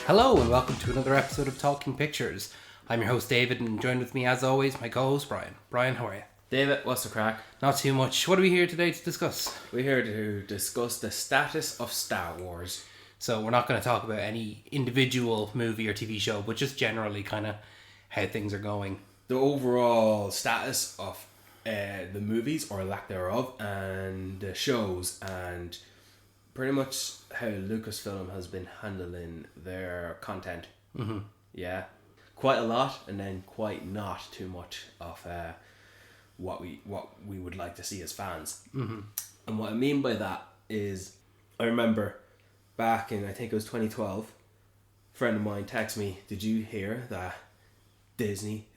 Hello and welcome to another episode of Talking Pictures. I'm your host David and joined with me as always my co-host Brian. Brian, how are you? David, what's the crack? Not too much. What are we here today to discuss? We're here to discuss the status of Star Wars. So we're not going to talk about any individual movie or TV show, but just generally kind of how things are going. The overall status of the movies, or lack thereof, and the shows, and pretty much how Lucasfilm has been handling their content. Mm-hmm. Yeah. Quite a lot, and then quite not too much of what we would like to see as fans. Mm-hmm. And what I mean by that is, I remember back in, I think it was 2012, a friend of mine texted me, did you hear that Disney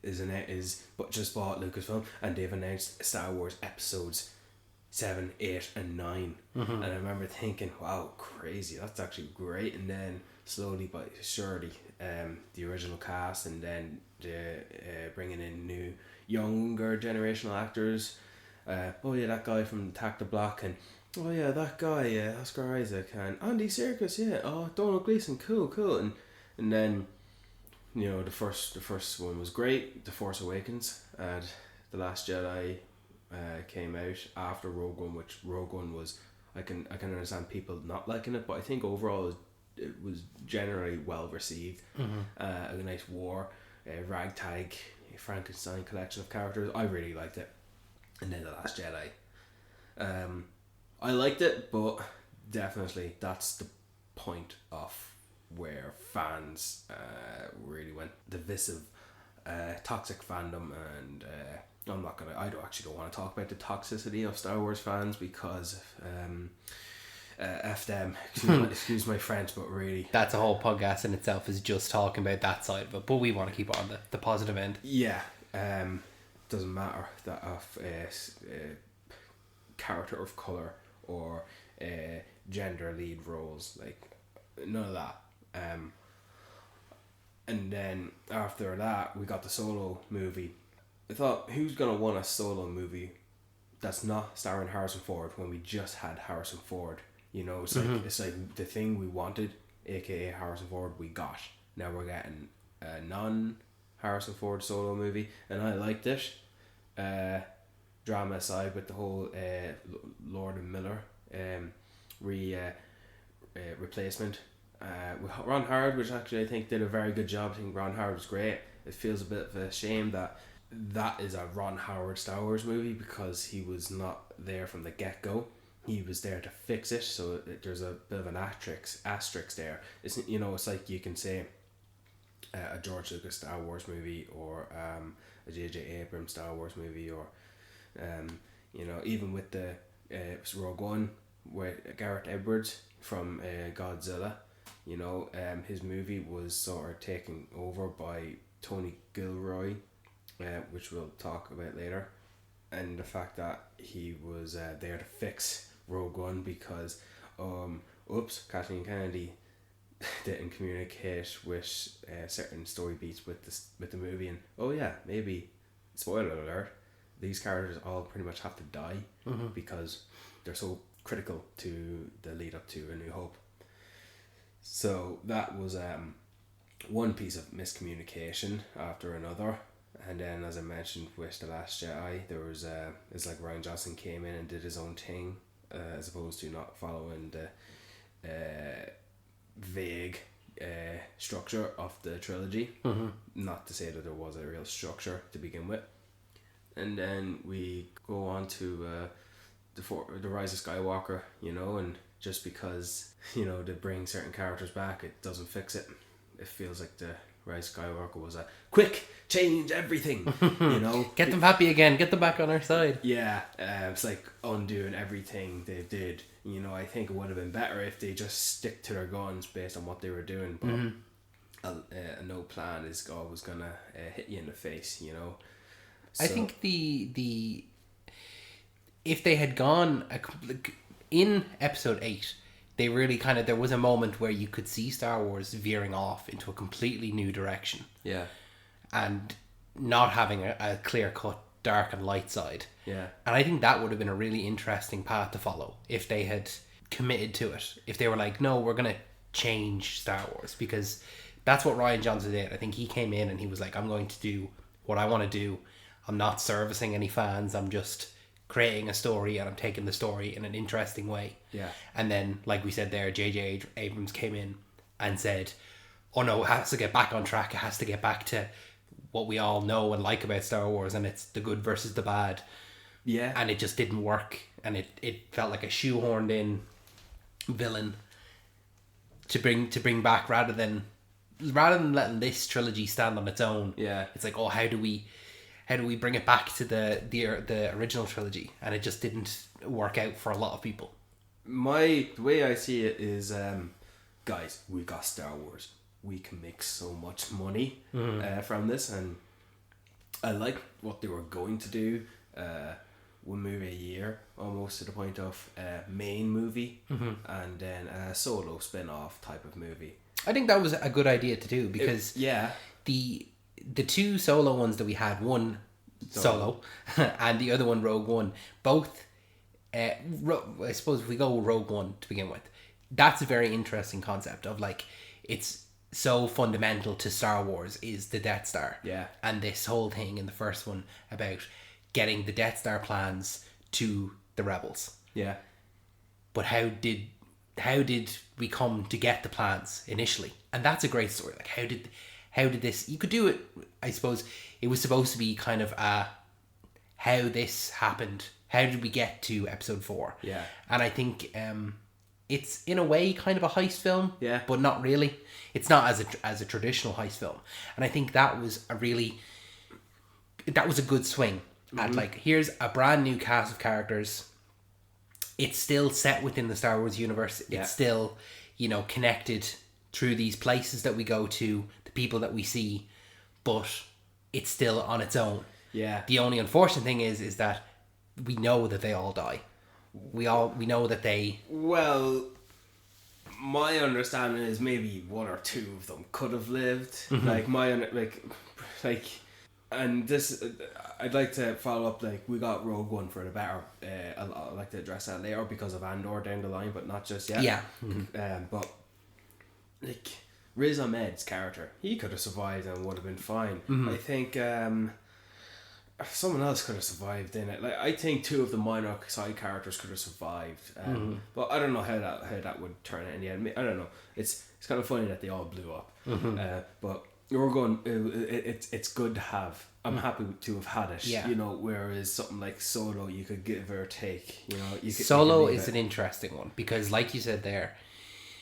but just bought Lucasfilm and they've announced Star Wars episodes 7, 8 and 9. Mm-hmm. And I remember thinking, wow, crazy, that's actually great. And then slowly but surely the original cast, and then bringing in new younger generational actors. Oh yeah, that guy from Attack the Block, and oh yeah, that guy, Oscar Isaac, and Andy Serkis, yeah, oh Donald Gleason, cool. And then, you know, the first one was great, The Force Awakens, and The Last Jedi came out after Rogue One, which Rogue One was, I can understand people not liking it, but I think overall it was generally well received. Mm-hmm. A nice war, ragtag Frankenstein collection of characters. I really liked it. And then The Last Jedi, I liked it, but definitely that's the point of where fans really went divisive, toxic fandom, and I don't want to talk about the toxicity of Star Wars fans, because F them, excuse my French, but really That's a whole podcast in itself, is just talking about that side of it, but we want to keep it on the positive end. Yeah. Doesn't matter that of character of color or gender lead roles, like none of that. And then after that we got the Solo movie. I thought, who's gonna want a Solo movie that's not starring Harrison Ford when we just had Harrison Ford? You know, it's like it's like the thing we wanted, aka Harrison Ford, we got. Now we're getting a non-Harrison Ford Solo movie, and I liked it. Drama aside, with the whole Lord and Miller replacement with Ron Howard, which actually I think did a very good job. I think Ron Howard was great. It feels a bit of a shame that is a Ron Howard Star Wars movie, because he was not there from the get-go. He was there to fix it, so there's a bit of an asterisk there. It's like you can say a George Lucas Star Wars movie, or a J.J. Abrams Star Wars movie, or even with the Rogue One with Gareth Edwards from Godzilla. His movie was sort of taken over by Tony Gilroy, which we'll talk about later, and the fact that he was there to fix Rogue One because Kathleen Kennedy didn't communicate with certain story beats with the movie, and maybe, spoiler alert, these characters all pretty much have to die because they're so critical to the lead up to A New Hope. So that was one piece of miscommunication after another. And then, as I mentioned with The Last Jedi, there was it's like Rian Johnson came in and did his own thing, as opposed to not following the vague structure of the trilogy. Not to say that there was a real structure to begin with. And then we go on to the Rise of Skywalker, and just because they bring certain characters back, it doesn't fix it. It feels like the Rise of Skywalker was a quick change everything, Get them happy again, get them back on our side. Yeah, it's like undoing everything they did. I think it would have been better if they just stick to their guns based on what they were doing, but a no plan is always gonna hit you in the face, So, I think the if they had gone in episode 8, they really there was a moment where you could see Star Wars veering off into a completely new direction. Yeah. And not having a clear cut dark and light side. Yeah. And I think that would have been a really interesting path to follow if they had committed to it. If they were like, no, we're going to change Star Wars, because that's what Rian Johnson did. I think he came in and he was like, I'm going to do what I want to do. I'm not servicing any fans. I'm just creating a story, and I'm taking the story in an interesting way. Yeah. And then, like we said there, J.J. Abrams came in and said, oh no, it has to get back on track. It has to get back to what we all know and like about Star Wars, and it's the good versus the bad. Yeah. And it just didn't work, and it felt like a shoehorned in villain to bring back, rather than letting this trilogy stand on its own. Yeah. It's like, oh, how do we bring it back to the original trilogy? And it just didn't work out for a lot of people. The way I see it is, guys, we got Star Wars. We can make so much money from this, and I like what they were going to do. One movie a year, almost to the point of main movie, and then a solo spin-off type of movie. I think that was a good idea to do, because the two solo ones that we had, one solo and the other one Rogue One, both I suppose if we go Rogue One to begin with, that's a very interesting concept of, like, it's so fundamental to Star Wars is the Death Star. Yeah. And this whole thing in the first one about getting the Death Star plans to the rebels. Yeah. But how did we come to get the plans initially? And that's a great story. Like, how did this, you could do it, I suppose it was supposed to be kind of how this happened. How did we get to episode 4? Yeah. And I think it's in a way kind of a heist film, yeah, but not really. It's not as a traditional heist film. And I think that was a good swing at, like, here's a brand new cast of characters. It's still set within the Star Wars universe. It's still, connected through these places that we go to, the people that we see, but it's still on its own. Yeah. The only unfortunate thing is that we know that they all die. We know that they... Well, my understanding is maybe one or two of them could have lived. And this, I'd like to follow up. Like, we got Rogue One for the better. I'd like to address that later because of Andor down the line, but not just yet. Yeah. But like Riz Ahmed's character, he could have survived and would have been fine. I think someone else could have survived in it. Like, I think two of the minor side characters could have survived. But I don't know how that would turn out in the end. I don't know. It's kind of funny that they all blew up. But we're going. It's good to have. I'm happy to have had it. Yeah. Whereas something like Solo, you could give or take. Solo is an interesting one because, like you said there,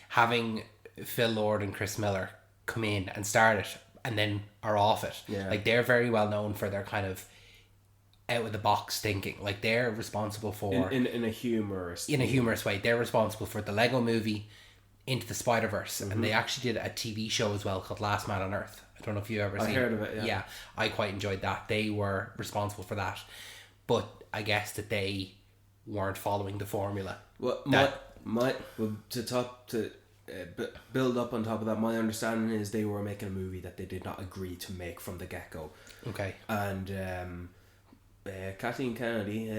having Phil Lord and Chris Miller come in and start it and then are off it. Yeah. Like, they're very well known for their kind of out of the box thinking. Like, they're responsible for in a humorous way. They're responsible for the Lego Movie, Into the Spider-Verse, and they actually did a TV show as well called Last Man on Earth. I don't know if you ever seen it. I heard of it. Yeah, I quite enjoyed that. They were responsible for that, but I guess that they weren't following the formula. Well, to build up on top of that, my understanding is they were making a movie that they did not agree to make from the get-go. Okay. And Kathleen Kennedy,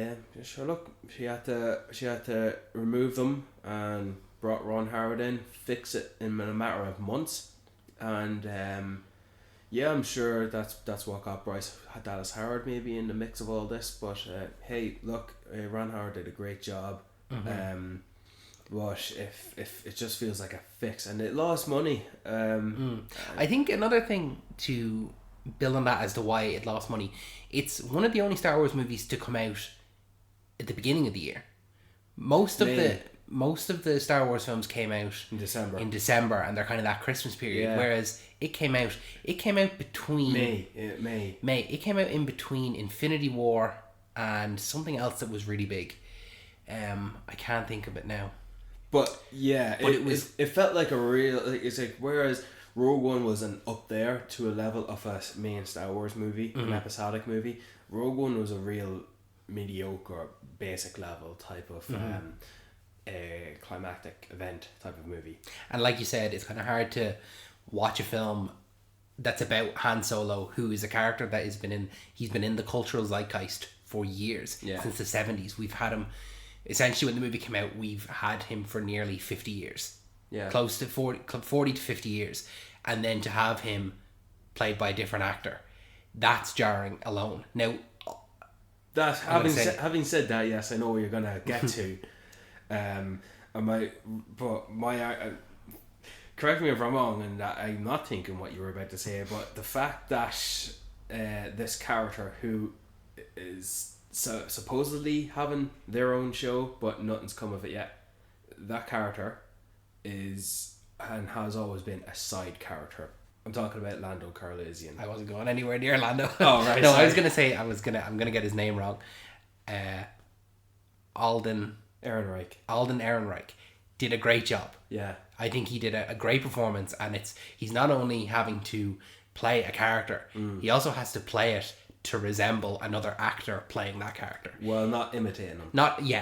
sure, look, she had to remove them and brought Ron Howard in, fix it in a matter of months, and I'm sure that's what got Bryce Dallas Howard maybe in the mix of all this. But hey, look, Ron Howard did a great job. But if it just feels like a fix, and it lost money. I think another thing to build on that as to why it lost money, it's one of the only Star Wars movies to come out at the beginning of the year. Most of the Star Wars films came out in December, and they're kind of that Christmas period. Whereas it came out between May. It came out in between Infinity War and something else that was really big. I can't think of it now. But it felt like a real. It's like, whereas Rogue One was an up there to a level of a main Star Wars movie, an episodic movie. Rogue One was a real mediocre, basic level type of a climactic event type of movie. And like you said, it's kind of hard to watch a film that's about Han Solo, who is a character that he's been in the cultural zeitgeist for years, since the 70s. We've had him, essentially when the movie came out, we've had him for nearly 50 years. Yeah. close to 40 to 50 years, and then to have him played by a different actor, that's jarring alone. Now, That I'm gonna having said that, yes, I know where you're gonna get to. Correct me if I'm wrong, and I'm not thinking what you were about to say, but the fact that this character who is supposedly having their own show, but nothing's come of it yet, that character is and has always been a side character. I'm talking about Lando Calrissian. I wasn't going anywhere near Lando. Oh, right. No, sorry. I was gonna say I'm gonna get his name wrong. Alden Ehrenreich did a great job. Yeah. I think he did a great performance, and he's not only having to play a character, he also has to play it to resemble another actor playing that character. Well, not imitating him.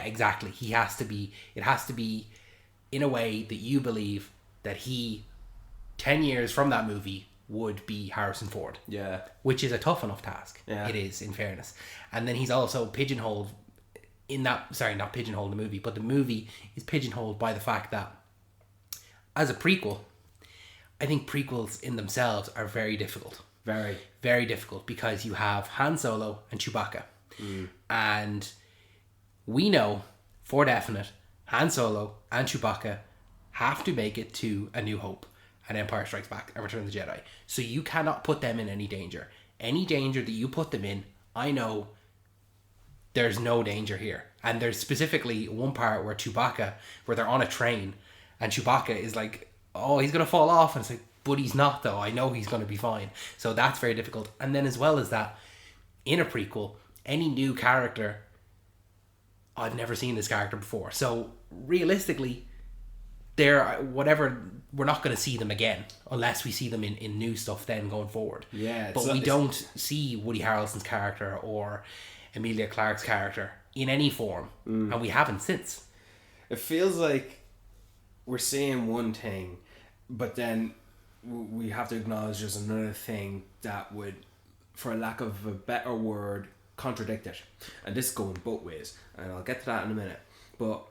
Exactly. It has to be in a way that you believe that he 10 years from that movie would be Harrison Ford. Yeah. Which is a tough enough task. Yeah. It is, in fairness. And then he's also pigeonholed in that, sorry, not pigeonholed the movie, but the movie is pigeonholed by the fact that as a prequel, I think prequels in themselves are very difficult. Very. Very difficult, because you have Han Solo and Chewbacca. And we know for definite Han Solo and Chewbacca have to make it to A New Hope and Empire Strikes Back and Return of the Jedi. So you cannot put them in any danger. Any danger that you put them in, I know there's no danger here. And there's specifically one part where where they're on a train, and Chewbacca is like, oh, he's going to fall off. And it's like, but he's not, though. I know he's going to be fine. So that's very difficult. And then as well as that, in a prequel, any new character, I've never seen this character before. So realistically, we're not going to see them again unless we see them in new stuff then going forward. Yeah. But we don't see Woody Harrelson's character or Emilia Clarke's character in any form. And we haven't since. It feels like we're saying one thing, but then we have to acknowledge there's another thing that would, for lack of a better word, contradict it. And this is going both ways, and I'll get to that in a minute. But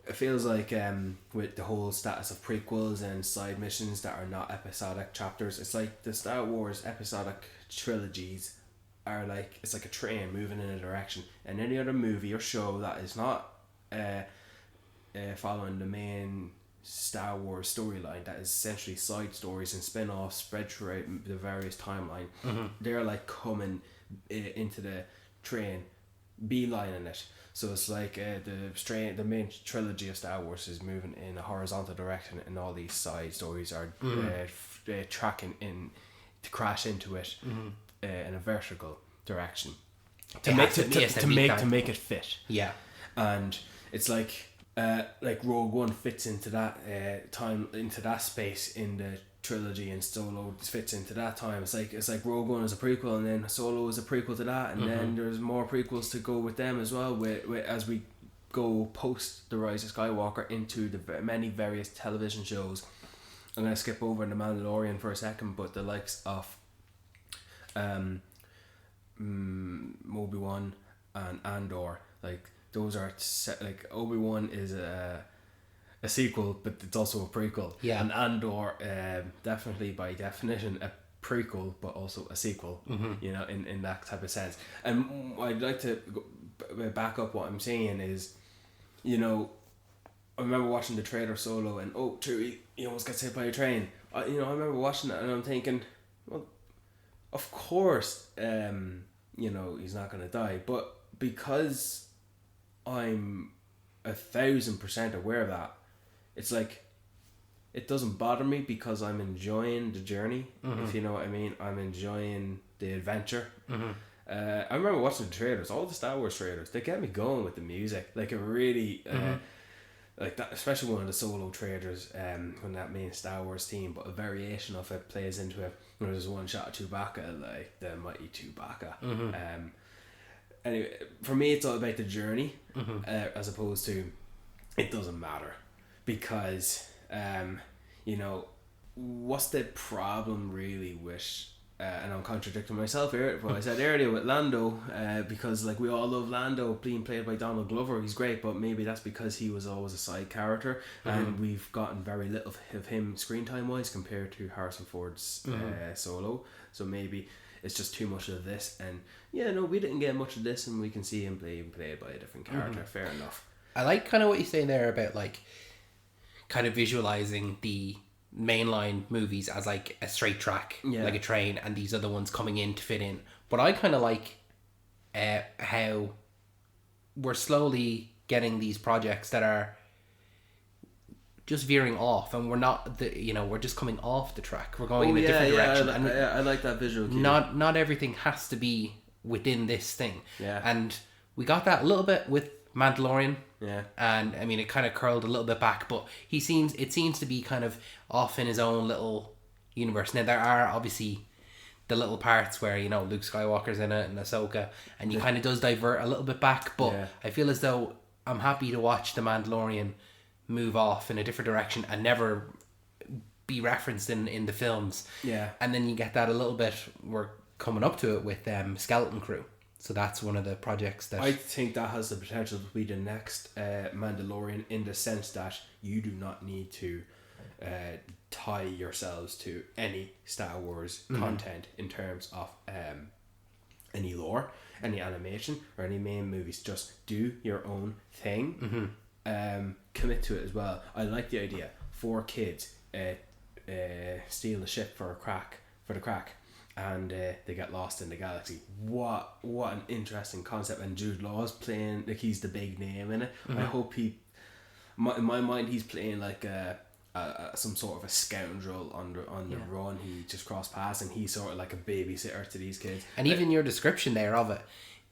it feels like with the whole status of prequels and side missions that are not episodic chapters, it's like the Star Wars episodic trilogies are like, it's like a train moving in a direction, and any other movie or show that is not following the main Star Wars storyline, that is essentially side stories and spin-offs spread throughout the various timeline, they're like coming into the train, beelining it. So it's like the main trilogy of Star Wars is moving in a horizontal direction, and all these side stories are tracking in to crash into it in a vertical direction to make it fit. Yeah. And it's like Rogue One fits into that into that space in the trilogy, and Solo fits into that time. It's like Rogue One is a prequel, and then Solo is a prequel to that, and then there's more prequels to go with them as well. With as we go post the Rise of Skywalker into the many various television shows. I'm gonna skip over The Mandalorian for a second, but the likes of Obi-Wan and Andor, like those are like Obi-Wan is a sequel, but it's also a prequel. Yeah. And Andor, definitely by definition a prequel, but also a sequel. You know, in that type of sense. And I'd like to back up what I'm saying is, you know, I remember watching the trailer Solo, and Chewie, he almost gets hit by a train. I remember watching it, and I'm thinking, well, of course, you know, he's not gonna die, but because I'm 1,000% aware of that, it's like, it doesn't bother me because I'm enjoying the journey, if you know what I mean. I'm enjoying the adventure. I remember watching the trailers, all the Star Wars trailers, they get me going with the music. Like, it really, like that, especially one of the Solo trailers, when that main Star Wars theme, but a variation of it plays into it. There's one shot of Chewbacca, like the mighty Chewbacca. Anyway, for me, it's all about the journey, as opposed to, it doesn't matter, because you know, what's the problem really with and I'm contradicting myself here, what I said earlier with Lando, because like we all love Lando being played by Donald Glover. He's great, but maybe that's because he was always a side character, and we've gotten very little of him screen time wise compared to Harrison Ford's Solo. So maybe it's just too much of this, and we didn't get much of this, and we can see him played by a different character. Fair enough. I like kind of what you're saying there about like kind of visualizing the mainline movies as like a straight track, like a train, and these other ones coming in to fit in. But I kind of like how we're slowly getting these projects that are just veering off, and we're not we're just coming off the track. We're going in a different direction. I like that visual cue. Not everything has to be within this thing. Yeah. And we got that a little bit with Mandalorian. Yeah. And I mean, it kind of curled a little bit back, but it seems to be kind of off in his own little universe. Now there are obviously the little parts where Luke Skywalker's in it and Ahsoka, and he kind of does divert a little bit back, but I feel as though I'm happy to watch the Mandalorian move off in a different direction and never be referenced in the films. Yeah. And then you get that a little bit, we're coming up to it with Skeleton Crew. So that's one of the projects that... I think that has the potential to be the next Mandalorian, in the sense that you do not need to tie yourselves to any Star Wars content in terms of any lore, any animation, or any main movies. Just do your own thing. Commit to it as well. I like the idea. 4 kids steal a ship for the crack. And they get lost in the galaxy. What an interesting concept. And Jude Law's playing like he's the big name in it. I hope in my mind he's playing like some sort of a scoundrel on the run. He just crossed paths, and he's sort of like a babysitter to these kids. And even your description there of it,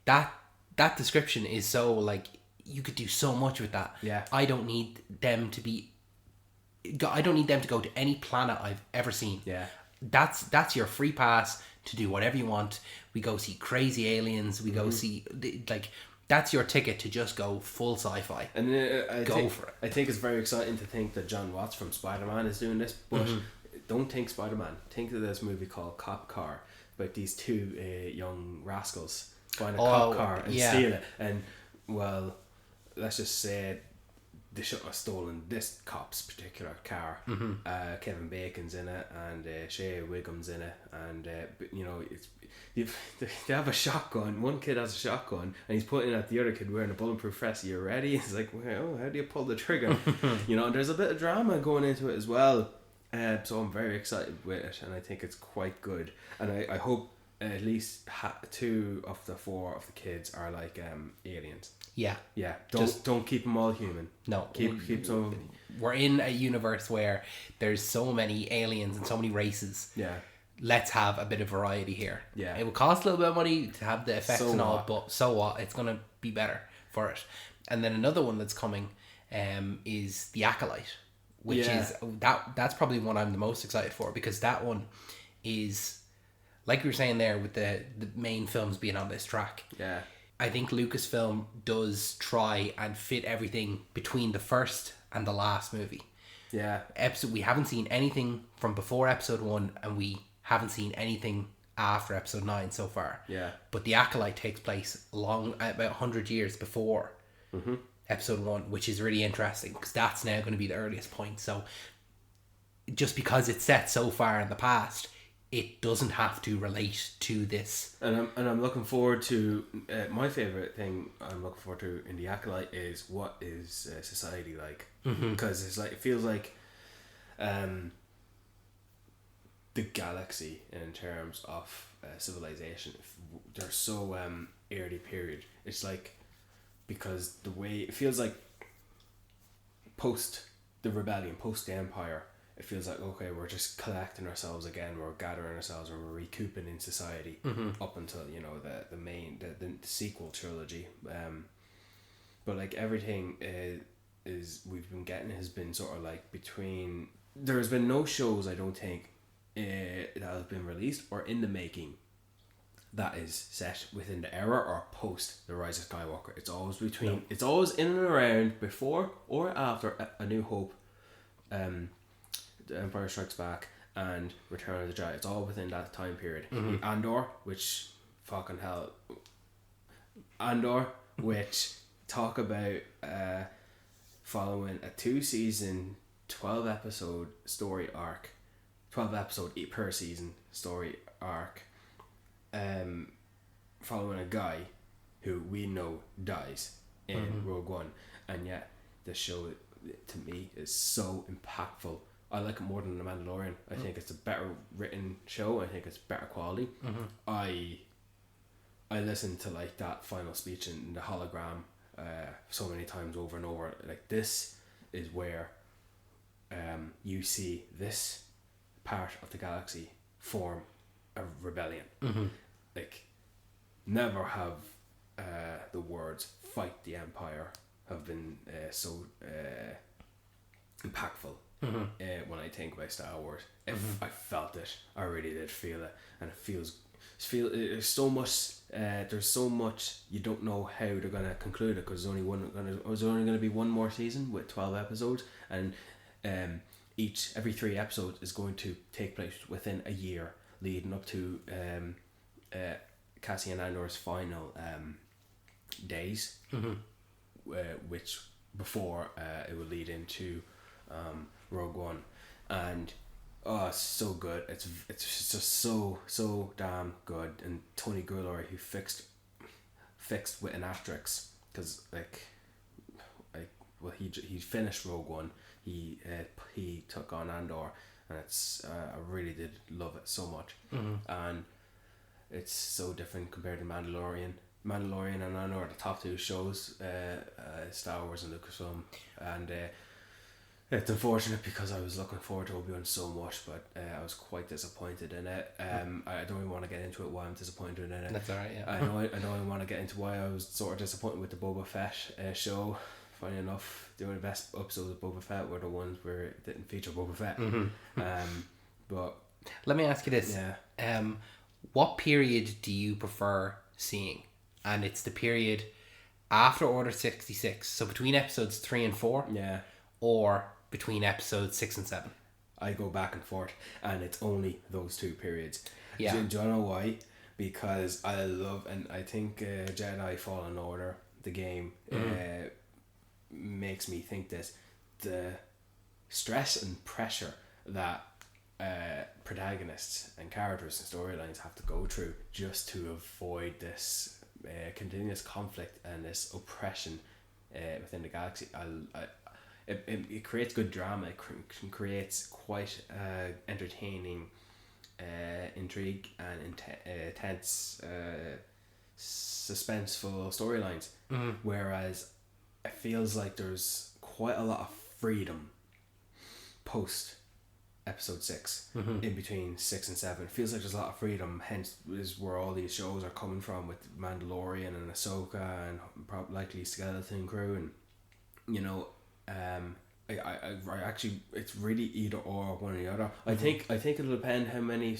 that description is so like, you could do so much with that. Yeah. I don't need them to go to any planet I've ever seen. Yeah. That's your free pass to do whatever you want. We go see crazy aliens. We go see that's your ticket to just go full sci-fi. And I think for it. I think it's very exciting to think that John Watts from Spider-Man is doing this. But don't think Spider-Man. Think of this movie called Cop Car, about these 2 young rascals find a cop car and steal it. And well, let's just say they should have stolen this cop's particular car. Kevin Bacon's in it, and Shea Wiggum's in it, and they have a shotgun. One kid has a shotgun, and he's pointing at the other kid wearing a bulletproof vest. Are you ready? It's like, well, how do you pull the trigger? And there's a bit of drama going into it as well. So I'm very excited with it, and I think it's quite good. And I hope at least 2 of the 4 of the kids are like aliens. Yeah. Yeah. Don't keep them all human. No. Keep some. We're in a universe where there's so many aliens and so many races. Yeah. Let's have a bit of variety here. Yeah. It will cost a little bit of money to have the effects So and all, what? but so what? It's gonna be better for it. And then another one that's coming is The Acolyte, which is that's probably one I'm the most excited for, because that one is, like we were saying there, with the main films being on this track. Yeah. I think Lucasfilm does try and fit everything between the first and the last movie. Yeah. We haven't seen anything from before episode 1, and we haven't seen anything after episode 9 so far. Yeah. But The Acolyte takes place about 100 years before episode 1, which is really interesting, because that's now going to be the earliest point. So just because it's set so far in the past, it doesn't have to relate to this. And I'm looking forward to my favorite thing I'm looking forward to in The Acolyte is what is society like, because it's like, it feels like the galaxy in terms of civilization, they're so early period. It's like, because the way it feels like post the rebellion, post the empire, it feels like, okay, we're just collecting ourselves again, we're gathering ourselves, and we're recouping in society up until the main the sequel trilogy. But like everything is we've been getting has been sort of like between. There's been no shows, I don't think, that have been released or in the making that is set within the era or post the Rise of Skywalker. It's always between. No. It's always in and around before or after A New Hope, The Empire Strikes Back, and Return of the Jedi. It's all within that time period. Andor, which fucking hell, Andor, which talk about following a 2-season, 12-episode story arc, 12-episode per season story arc, following a guy who we know dies in Rogue One, and yet the show to me is so impactful. I like it more than The Mandalorian. I think it's a better written show. I think it's better quality. I listened to like that final speech in the hologram so many times over and over. Like, this is where you see this part of the galaxy form a rebellion. Like, never have the words "fight the Empire" have been so impactful. When I think about Star Wars, I felt it. I really did feel it, and it feels there's so much. There's so much you don't know how they're gonna conclude it, because there's only gonna be one more season with 12 episodes, and every 3 episodes is going to take place within a year, leading up to Cassian Andor's final days, which before it will lead into Rogue One, and it's so good. It's just so damn good. And Tony Gilroy, who fixed with an asterisk, because he finished Rogue One. He took on Andor, and it's I really did love it so much, and it's so different compared to Mandalorian. Mandalorian and Andor are the top 2 shows, Star Wars and Lucasfilm, and it's unfortunate because I was looking forward to Obi-Wan so much, but I was quite disappointed in it. I don't even want to get into it why I'm disappointed in it. That's alright, yeah. I don't even want to get into why I was sort of disappointed with the Boba Fett show. Funny enough, the only best episodes of Boba Fett were the ones where it didn't feature Boba Fett. But let me ask you this. Yeah. What period do you prefer seeing? And it's the period after Order 66, so between episodes 3 and 4, Yeah. or between episodes 6 and 7. I go back and forth, and it's only those 2 periods. Yeah. Do you know why? Because I love, and I think Jedi Fallen Order, the game, makes me think this. The stress and pressure that protagonists and characters and storylines have to go through just to avoid this continuous conflict and this oppression within the galaxy. It creates good drama. It creates quite entertaining intrigue and intense suspenseful storylines, whereas it feels like there's quite a lot of freedom post episode 6, in between 6 and 7. It feels like there's a lot of freedom, hence is where all these shows are coming from, with Mandalorian and Ahsoka and probably likely Skeleton Crew, and you know, I actually, it's really either or, one or the other. I think it'll depend how many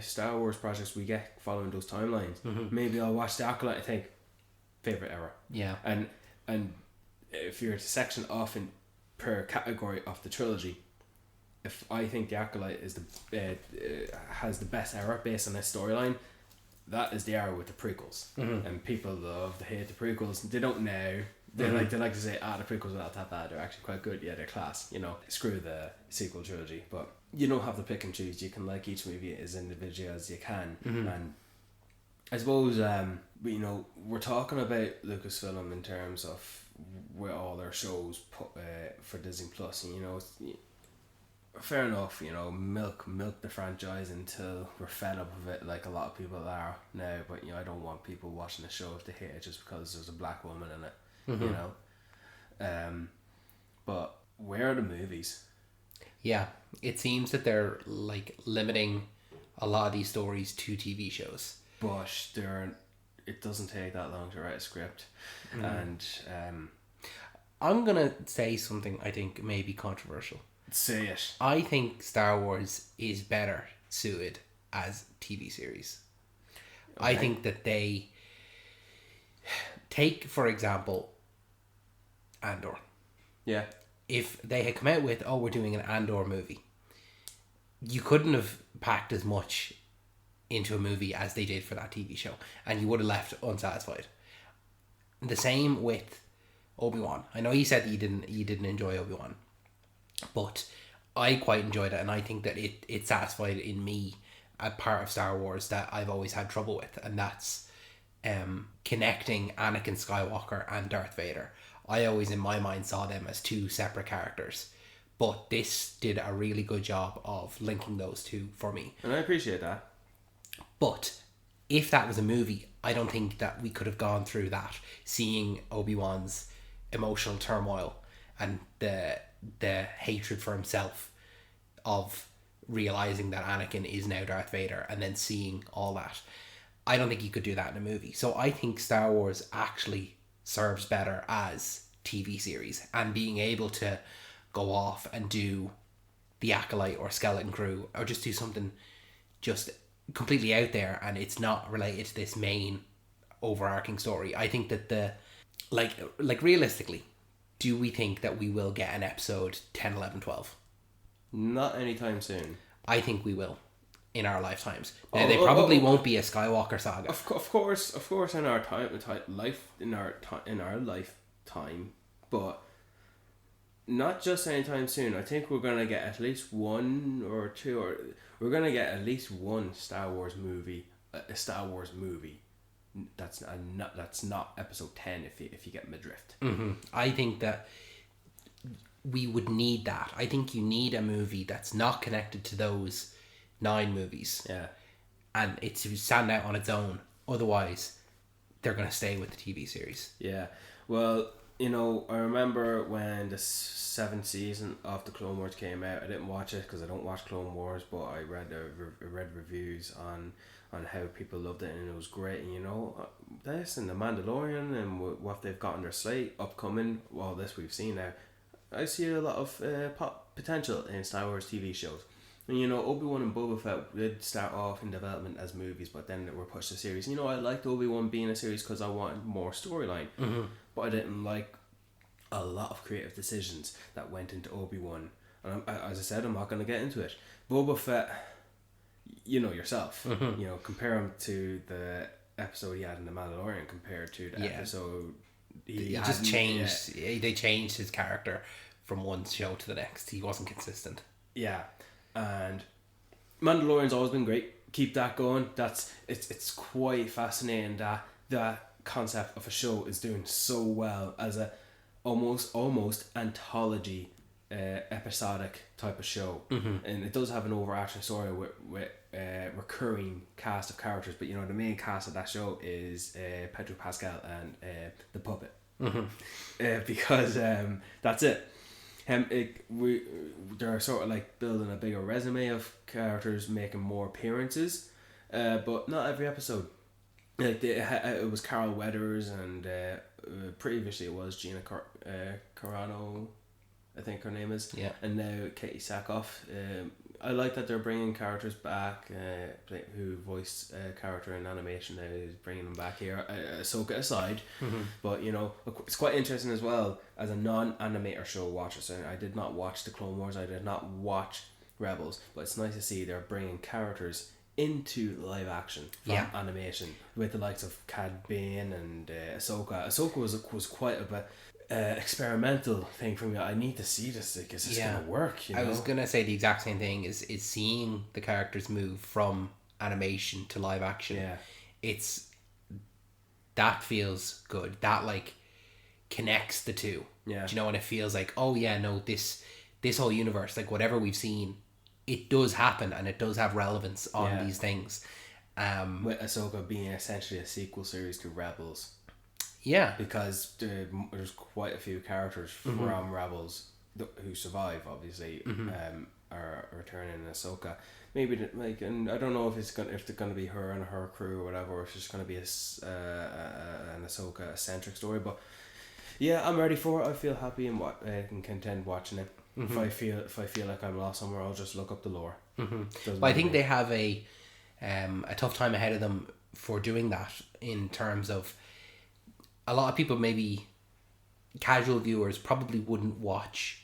Star Wars projects we get following those timelines. Maybe I'll watch The Acolyte and think favorite era. Yeah. And if you're to section off in per category of the trilogy, if I think The Acolyte is has the best era based on this storyline, that is the era with the prequels. And people love to hate the prequels. They don't now. They like to say, the prequels are not that bad. They're actually quite good. Yeah, they're class. You know, screw the sequel trilogy. But you don't have to pick and choose. You can like each movie as individual as you can. And I suppose you know, we're talking about Lucasfilm in terms of where all their shows put for Disney Plus, and you know, fair enough. You know, milk the franchise until we're fed up of it, like a lot of people are now. But you know, I don't want people watching the show if they hate it just because there's a black woman in it. You know, but where are the movies? Yeah, it seems that they're like limiting a lot of these stories to TV shows. But it doesn't take that long to write a script, and I'm gonna say something I think may be controversial. Say it. I think Star Wars is better suited as TV series. Okay. I think that they take, for example, Andor. Yeah. If they had come out with, we're doing an Andor movie, you couldn't have packed as much into a movie as they did for that TV show, and you would have left unsatisfied. The same with Obi-Wan. I know you said that you didn't enjoy Obi-Wan, but I quite enjoyed it, and I think that it satisfied in me a part of Star Wars that I've always had trouble with, and that's connecting Anakin Skywalker and Darth Vader. I always, in my mind, saw them as two separate characters, but this did a really good job of linking those two for me. And I appreciate that. But if that was a movie, I don't think that we could have gone through that, seeing Obi-Wan's emotional turmoil and the hatred for himself of realizing that Anakin is now Darth Vader, and then seeing all that. I don't think you could do that in a movie. So I think Star Wars actually serves better as TV series, and being able to go off and do The Acolyte or Skeleton Crew, or just do something just completely out there and it's not related to this main overarching story. I think that the like realistically, do we think that we will get an episode 10, 11, 12? Not anytime soon. I think we will in our lifetimes. Now, they probably won't be a Skywalker saga. Of course, in our lifetime, but not just anytime soon. I think we're gonna get at least one or two, or we're gonna get at least one Star Wars movie. A Star Wars movie. That's not episode 10. If you get my drift. Mm-hmm. I think that we would need that. I think you need a movie that's not connected to those 9 movies. Yeah. And it's to stand out on its own. Otherwise, they're going to stay with the TV series. Yeah. Well, I remember when the 7th season of the Clone Wars came out. I didn't watch it because I don't watch Clone Wars, but I read reviews on how people loved it, and it was great. And this and The Mandalorian and what they've got on their slate upcoming, this we've seen now, I see a lot of potential in Star Wars TV shows. And Obi-Wan and Boba Fett did start off in development as movies, but then they were pushed to series. I liked Obi-Wan being a series because I wanted more storyline, but I didn't like a lot of creative decisions that went into Obi-Wan. And as I said, I'm not going to get into it. Boba Fett, yourself, compare him to the episode he had in The Mandalorian compared to the episode he just changed. They changed his character from one show to the next. He wasn't consistent. Yeah. And Mandalorian's always been great. Keep that going. It's quite fascinating that that concept of a show is doing so well as a almost anthology episodic type of show. And it does have an overarching story with recurring cast of characters, but the main cast of that show is Pedro Pascal and the puppet. Because that's it. They're sort of like building a bigger resume of characters making more appearances, but not every episode. Like it was Carol Weathers, and previously it was Gina Carano, I think her name is. Yeah. And now Katie Sackhoff. I like that they're bringing characters back who voiced a character in animation. Now is bringing them back here. Ahsoka aside, but it's quite interesting as well as a non-animator show watcher. So I did not watch the Clone Wars. I did not watch Rebels, but it's nice to see they're bringing characters into live action from animation with the likes of Cad Bane and Ahsoka. Ahsoka was quite a bit experimental thing for me. I need to see this. Like, is this gonna work? I was gonna say the exact same thing. Is seeing the characters move from animation to live action. Yeah, that feels good. That connects the two. Yeah, do you know? And it feels like, oh yeah, no, this whole universe, like whatever we've seen, it does happen and it does have relevance on these things. With Ahsoka being essentially a sequel series to Rebels. Yeah, because there's quite a few characters from Rebels who survive, obviously, are returning in Ahsoka. Maybe and I don't know if they're gonna be her and her crew or whatever, or if it's just gonna be an Ahsoka centric story. But yeah, I'm ready for it. I feel happy and content watching it. If I feel like I'm lost somewhere, I'll just look up the lore. But I think they have a tough time ahead of them for doing that, in terms of a lot of people, maybe casual viewers, probably wouldn't watch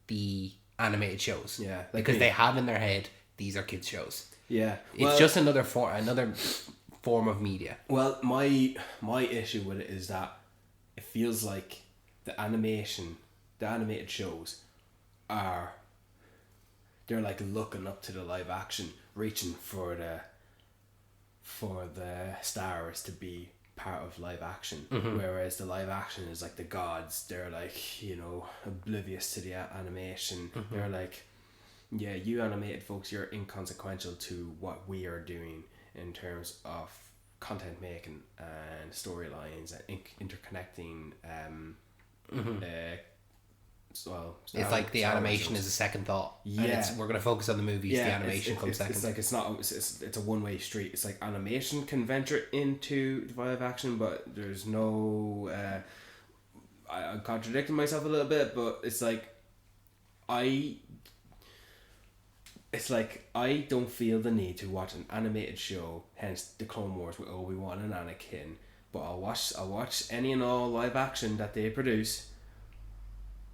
the animated shows. Yeah, because they have in their head these are kids shows. Yeah, It's just another form of media. Well, my issue with it is that it feels like the animated shows they're like looking up to the live action, reaching for the stars to be part of live action, whereas the live action is like the gods. They're like, you know, oblivious to the animation. They're like, yeah, you animated folks, you're inconsequential to what we are doing in terms of content making and storylines and interconnecting well, It's like the animation is a second thought. Yeah. And we're going to focus on the movies. The animation comes second. It's like it's a one-way street. It's like animation can venture into live action, but there's no I'm contradicting myself a little bit, but it's like I don't feel the need to watch an animated show, hence the Clone Wars with Obi-Wan and Anakin, but I'll watch any and all live action that they produce,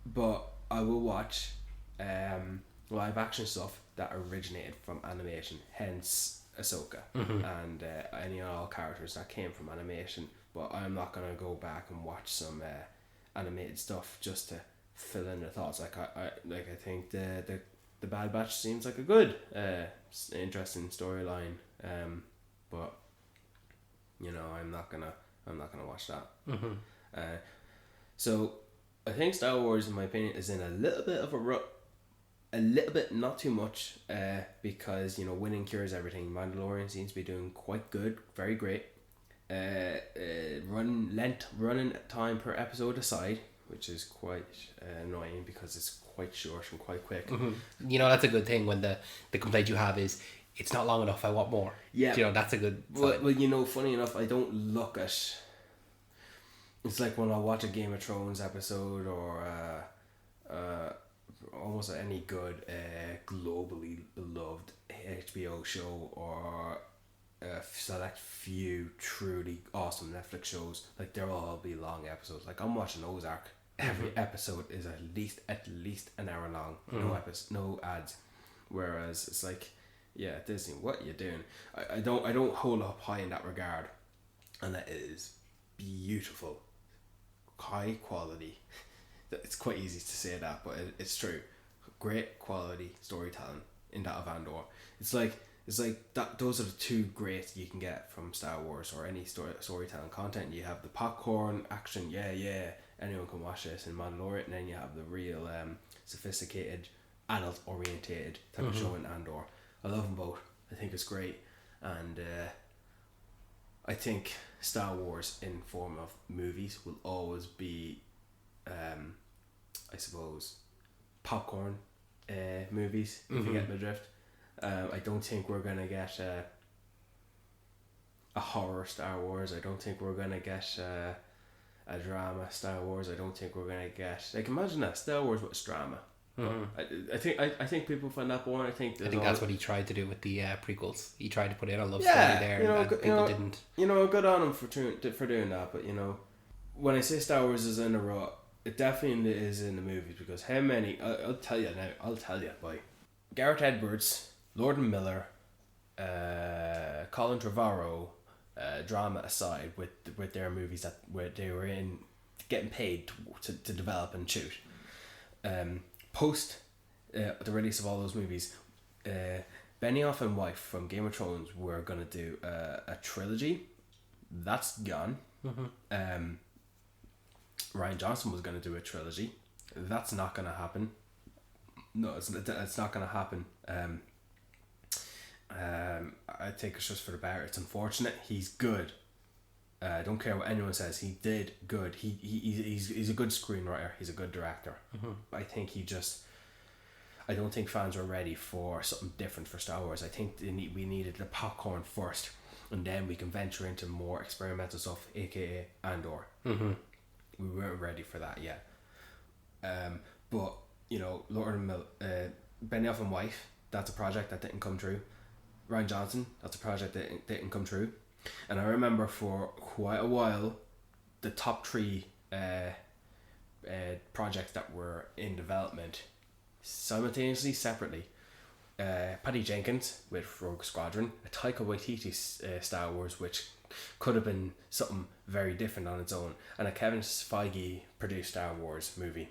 but I will watch live action stuff that originated from animation, hence Ahsoka and any and all characters that came from animation, but I'm not going to go back and watch some animated stuff just to fill in the thoughts. I think the Bad Batch seems like a good, interesting storyline, but you know, I'm not gonna watch that. So I think Star Wars, in my opinion, is in a little bit of a rut. A little bit, not too much, because, you know, winning cures everything. Mandalorian seems to be doing quite good, very great. Running time per episode aside, which is quite annoying because it's quite short and quite quick. You know, that's a good thing when the complaint you have is it's not long enough, I want more. Yeah. You know, that's a good sign. Well, you know, funny enough, I don't look at... It's like when I watch a Game of Thrones episode or almost any good globally beloved HBO show or a select few truly awesome Netflix shows, like they'll all be long episodes. Like I'm watching Ozark. Every episode is at least an hour long. No ads. Whereas it's like, yeah, Disney, what are you doing? I don't hold up high in that regard, and that is beautiful, high quality. It's quite easy to say that, but it's true. Great quality storytelling in that of Andor. It's like that. Those are the two greats you can get from Star Wars or any storytelling content. You have the popcorn action, yeah, anyone can watch this in Mandalorian, and then you have the real sophisticated, adult orientated type of show in Andor. I love them both. I think it's great, and I think Star Wars in form of movies will always be, I suppose, popcorn movies, if you get my drift. I don't think we're gonna get a horror Star Wars. I don't think we're gonna get a drama Star Wars. I don't think we're gonna get, like, imagine that, Star Wars with drama. I think people find that boring. I think that's what he tried to do with the prequels. He tried to put in a love story there, you know, and people didn't. You know, good on him for doing that. But you know, when I say Star Wars is in a rut, it definitely is in the movies, because how many? I'll tell you now. I'll tell you by Gareth Edwards, Lord and Miller, Colin Trevorrow, drama aside, with their movies where they were in getting paid to develop and shoot. Post the release of all those movies, Benioff and Wife from Game of Thrones were going to do a trilogy. That's gone. Rian Johnson was going to do a trilogy. That's not going to happen. No, it's not going to happen. I think it's just for the better. It's unfortunate. He's good. I don't care what anyone says. He did good. He's a good screenwriter. He's a good director. I think I don't think fans were ready for something different for Star Wars. I think we needed the popcorn first, and then we can venture into more experimental stuff, aka Andor. We weren't ready for that yet. But you know, Benioff and Wife, that's a project that didn't come true. Rian Johnson, that's a project that didn't come true. And I remember for quite a while, the top three projects that were in development simultaneously, separately, Patty Jenkins with Rogue Squadron, a Taika Waititi Star Wars, which could have been something very different on its own, and a Kevin Feige produced Star Wars movie.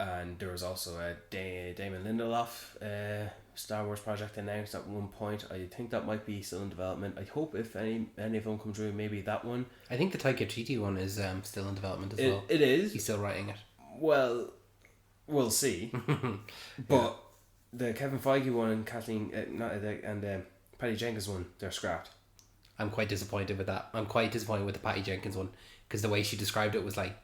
And there was also a Damon Lindelof Star Wars project announced at one point. I think that might be still in development. I hope if any of them come through, maybe that one. I think the Taika Waititi one is still in development as well. It is. He's still writing it. Well, we'll see. But the Kevin Feige one and Patty Jenkins one, they're scrapped. I'm quite disappointed with that. I'm quite disappointed with the Patty Jenkins one because the way she described it was like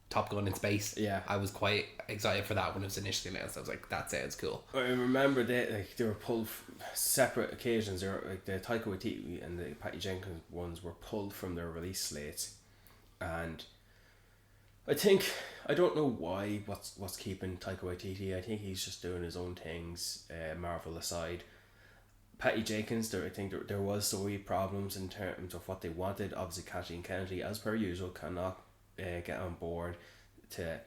Top Gun in space. Yeah, I was quite excited for that when it was initially announced. I was like, that sounds cool. I remember they were pulled separate occasions. They were like the Taika Waititi and the Patty Jenkins ones were pulled from their release slates, and I don't know why. What's keeping Taika Waititi? I think he's just doing his own things. Marvel aside, Patty Jenkins, I think there was some wee problems in terms of what they wanted. Obviously, Kathleen Kennedy, as per usual, cannot get on board to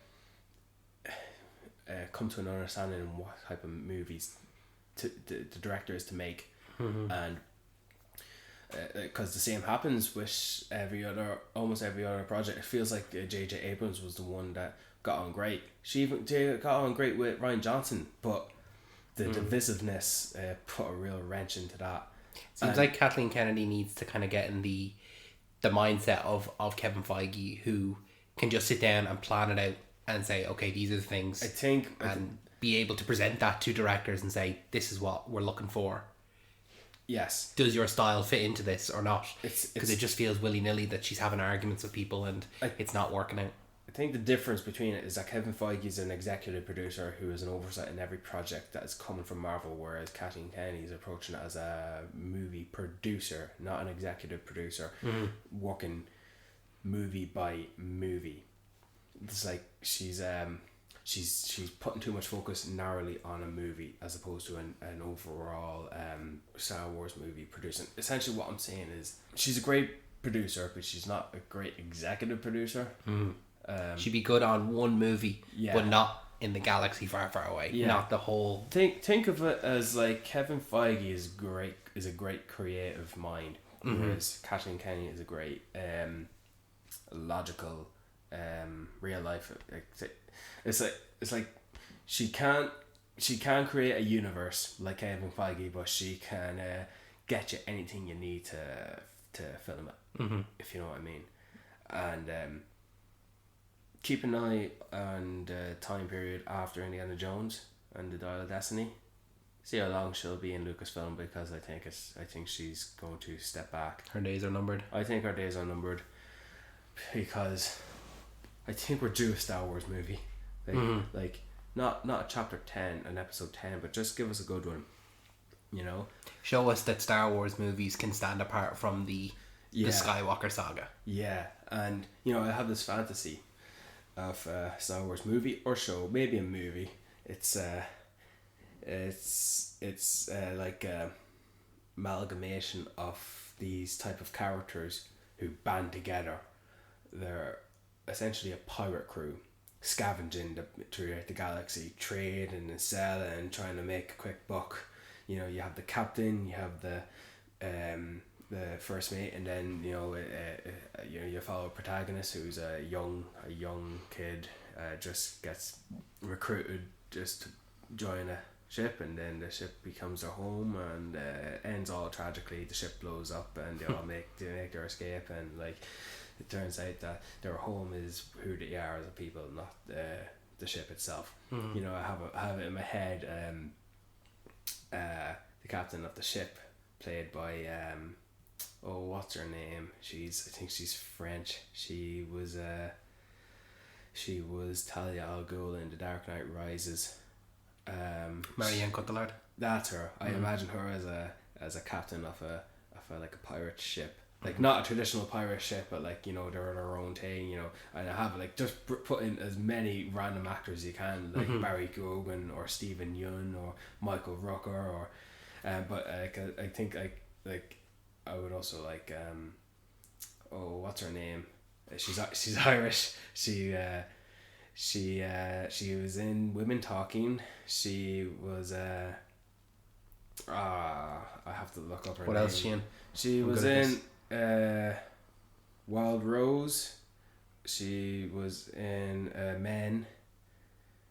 come to an understanding on what type of movies the director is to make. And because the same happens with almost every other project. It feels like J.J. Abrams was the one that got on great. She even got on great with Rian Johnson, but the divisiveness put a real wrench into that. Seems like Kathleen Kennedy needs to kind of get in the mindset of Kevin Feige, who can just sit down and plan it out and say, okay, these are the things. Be able to present that to directors and say, this is what we're looking for. Yes. Does your style fit into this or not? Because it just feels willy-nilly that she's having arguments with people and it's not working out. I think the difference between it is that Kevin Feige is an executive producer who has an oversight in every project that is coming from Marvel, whereas Kathleen Kennedy is approaching it as a movie producer, not an executive producer, working movie by movie. It's like she's putting too much focus narrowly on a movie as opposed to an overall Star Wars movie producing. Essentially what I'm saying is she's a great producer, but she's not a great executive producer. She'd be good on one movie, but not in the galaxy far, far away. Yeah. Not the whole. Think of it as like Kevin Feige is a great creative mind, whereas Kathleen Kennedy is a great logical real life. It's like she can't create a universe like Kevin Feige, but she can get you anything you need to film it, if you know what I mean. And keep an eye on the time period after Indiana Jones and the Dial of Destiny. See how long she'll be in Lucasfilm, because I think she's going to step back. Her days are numbered. I think her days are numbered, because I think we're due a Star Wars movie. Like not a chapter 10 and episode 10, but just give us a good one, you know. Show us that Star Wars movies can stand apart from the Skywalker saga. Yeah, and you know, I have this fantasy of a Star Wars movie or show, maybe a movie. It's like a amalgamation of these type of characters who band together. They're essentially a pirate crew, scavenging throughout the galaxy, trading and selling and trying to make a quick buck. You know, you have the captain, you have the first mate, and then you follow a protagonist who's a young kid, just gets recruited just to join a ship, and then the ship becomes their home, and ends all tragically. The ship blows up, and they all make their escape, and like it turns out that their home is who they are as a people, not the ship itself. You know, I have it in my head. The captain of the ship, played by what's her name? I think she's French. She was Talia al Ghul in The Dark Knight Rises. Marianne Cotillard. That's her. I imagine her as a captain of a like a pirate ship. Like not a traditional pirate ship, but like, you know, they're their own thing, you know. And I have like just put in as many random actors as you can, like Barry Keoghan or Stephen Yeun or Michael Rooker, or but I think like I would also like what's her name? She's Irish. She was in Women Talking. She was I have to look up her What name. else is she in? She I'm was good at in Wild Rose. She was in Men.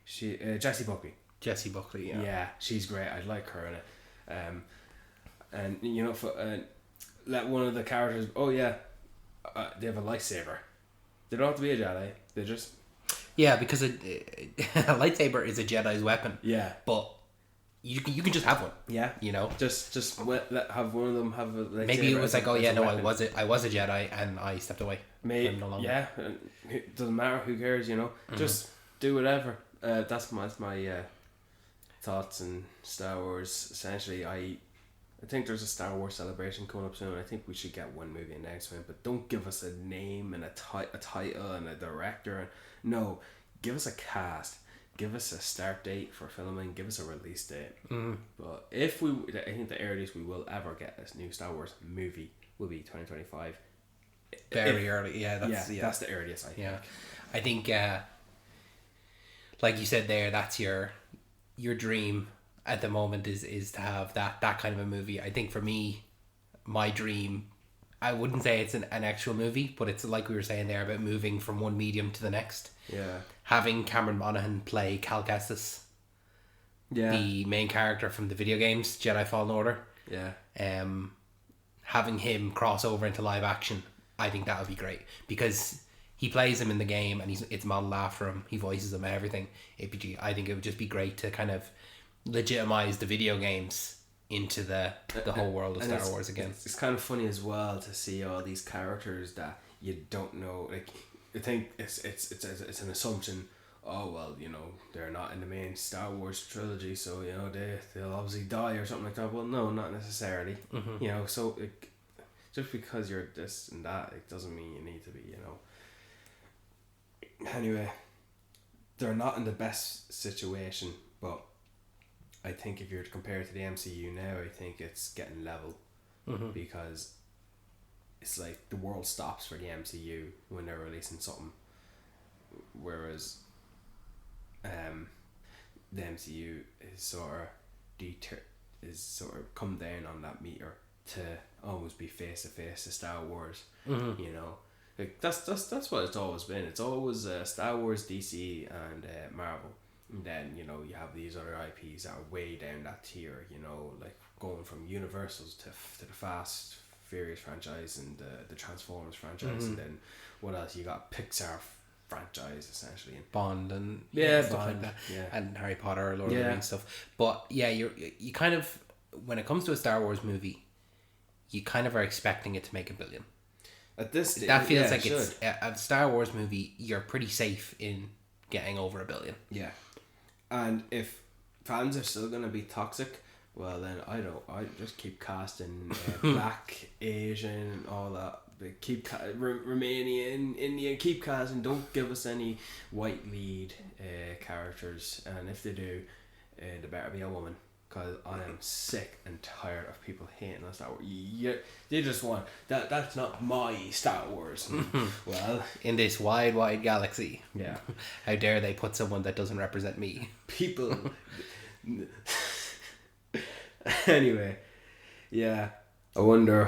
Jessie Buckley. Jessie Buckley, yeah. Yeah, she's great. I like her in it. And you know, let one of the characters. Oh yeah, they have a lightsaber. They don't have to be a Jedi. They just. Yeah, because a lightsaber is a Jedi's weapon. Yeah. But you can just have one. Yeah. You know. Just have one of them have a lightsaber. Maybe it was like, oh yeah, no, weapon. I was a Jedi and I stepped away. Maybe. I'm no longer. Yeah. It doesn't matter. Who cares? You know. Just do whatever. That's my thoughts on Star Wars. Essentially, I think there's a Star Wars celebration coming up soon. I think we should get one movie announcement, but don't give us a name and a title and a director. No, give us a cast. Give us a start date for filming. Give us a release date. But I think the earliest we will ever get a new Star Wars movie will be 2025. Very early. Yeah, that's the earliest. I think. Yeah, I think. Like you said there, that's your dream at the moment is to have that kind of a movie. I think for me, my dream, I wouldn't say it's an actual movie, but it's like we were saying there about moving from one medium to the next. Yeah. Having Cameron Monaghan play Cal Kestis, the main character from the video games Jedi Fallen Order. Yeah. Having him cross over into live action, I think that would be great because he plays him in the game and it's modeled after him. He voices him and everything. I think it would just be great to kind of legitimize the video games into the whole world of Star Wars again. It's kind of funny as well to see all these characters that you don't know. Like, I think it's an assumption. Oh well, you know, they're not in the main Star Wars trilogy, so you know they'll obviously die or something like that. Well, no, not necessarily. You know, so just because you're this and that, it doesn't mean you need to be. You know. Anyway, they're not in the best situation, but I think if you're to compare it to the MCU now, I think it's getting level because it's like the world stops for the MCU when they're releasing something, whereas the MCU is sort of come down on that meter to almost be face to face to Star Wars. You know. Like that's what it's always been. It's always Star Wars, DC, and Marvel. And then, you know, you have these other IPs that are way down that tier, you know, like going from Universals to the Fast Furious franchise and the Transformers franchise. And then what else? You got Pixar franchise, essentially. And Bond and stuff like that. Yeah. And Harry Potter, Lord of the Rings stuff. But yeah, you kind of, when it comes to a Star Wars movie, you kind of are expecting it to make $1 billion. At this stage, that feels like it's a Star Wars movie. You're pretty safe in getting over $1 billion. Yeah, and if fans are still gonna be toxic, well then I just keep casting Black, Asian, all that. But keep Romanian, Indian. Keep casting. Don't give us any white lead characters, and if they do, they better be a woman. Because I am sick and tired of people hating on Star Wars. They just want that's not my Star Wars. Well, in this wide galaxy, yeah, how dare they put someone that doesn't represent me? People. Anyway, yeah, I wonder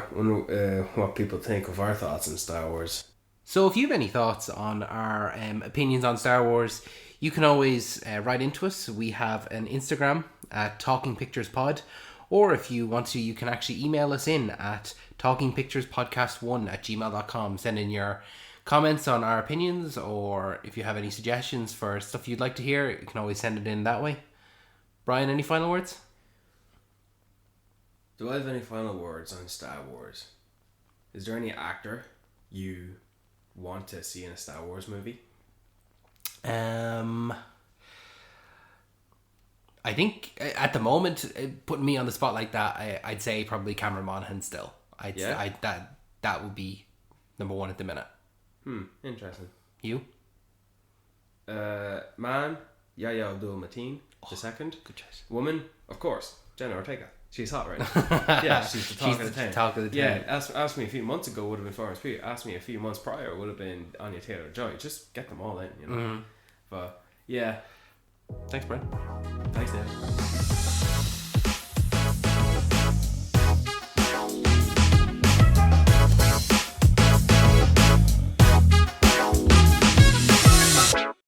what people think of our thoughts on Star Wars. So if you have any thoughts on our opinions on Star Wars, you can always write into us. We have an Instagram at Talking Pictures Pod, or if you want to, you can actually email us in at talkingpicturespodcast1@gmail.com. Send in your comments on our opinions, or if you have any suggestions for stuff you'd like to hear, you can always send it in that way. Brian, any final words? Do I have any final words on Star Wars? Is there any actor you want to see in a Star Wars movie? I think at the moment, putting me on the spot like that, I'd say probably Cameron Monaghan still. That would be number one at the minute. Interesting. You? Man, Yahya Abdul-Mateen, the second. Good choice. Woman, of course, Jenna Ortega. She's hot, right? Yeah, she's the talk of the town. Talk of the town. Yeah, ask me a few months ago would have been Florence Pugh. Ask me a few months prior would have been Anya Taylor-Joy. Just get them all in, you know. But yeah. Thanks, Brian. Thanks, Dave.